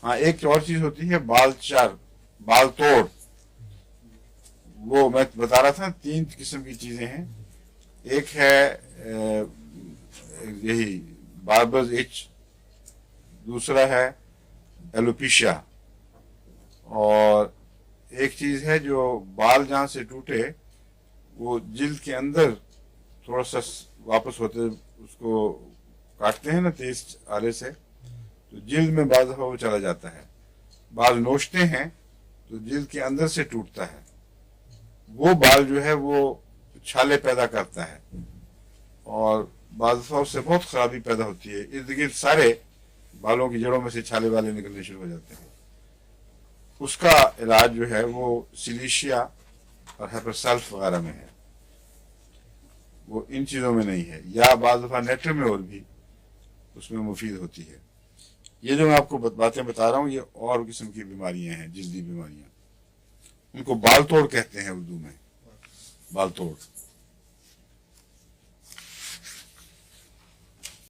हाँ, एक और चीज होती है बाल तोड़। वो मैं बता रहा था, 3 किस्म की चीजें हैं। एक है यही बार्बर्स इच, दूसरा है एलोपेशिया, और एक चीज है जो बाल जहां से टूटे वो जिल्द के अंदर थोड़ा सा वापस होते, उसको काटते हैं ना तेज आले से, तो जिल्द में बाल दफा वो चला जाता है। बाल नोचते हैं तो जिल्द के अंदर से टूटता है। वो बाल जो है वो छाले पैदा करता है, और बाल दफा उससे बहुत खराबी पैदा होती है। इर्द गिर्द सारे बालों की जड़ों में से छाले वाले निकलने शुरू हो जाते हैं। उसका इलाज जो है वो सिलीशिया और हेपरसल्फ वगैरह में है, वो इन चीज़ों में नहीं है, या बाज़ दफ़ा नेटर में और भी उसमें मुफीद होती है। ये जो मैं आपको बातें बता रहा हूँ ये और किस्म की बीमारियां हैं, जल्दी बीमारियां। उनको बाल तोड़ कहते हैं उर्दू में, बाल तोड़।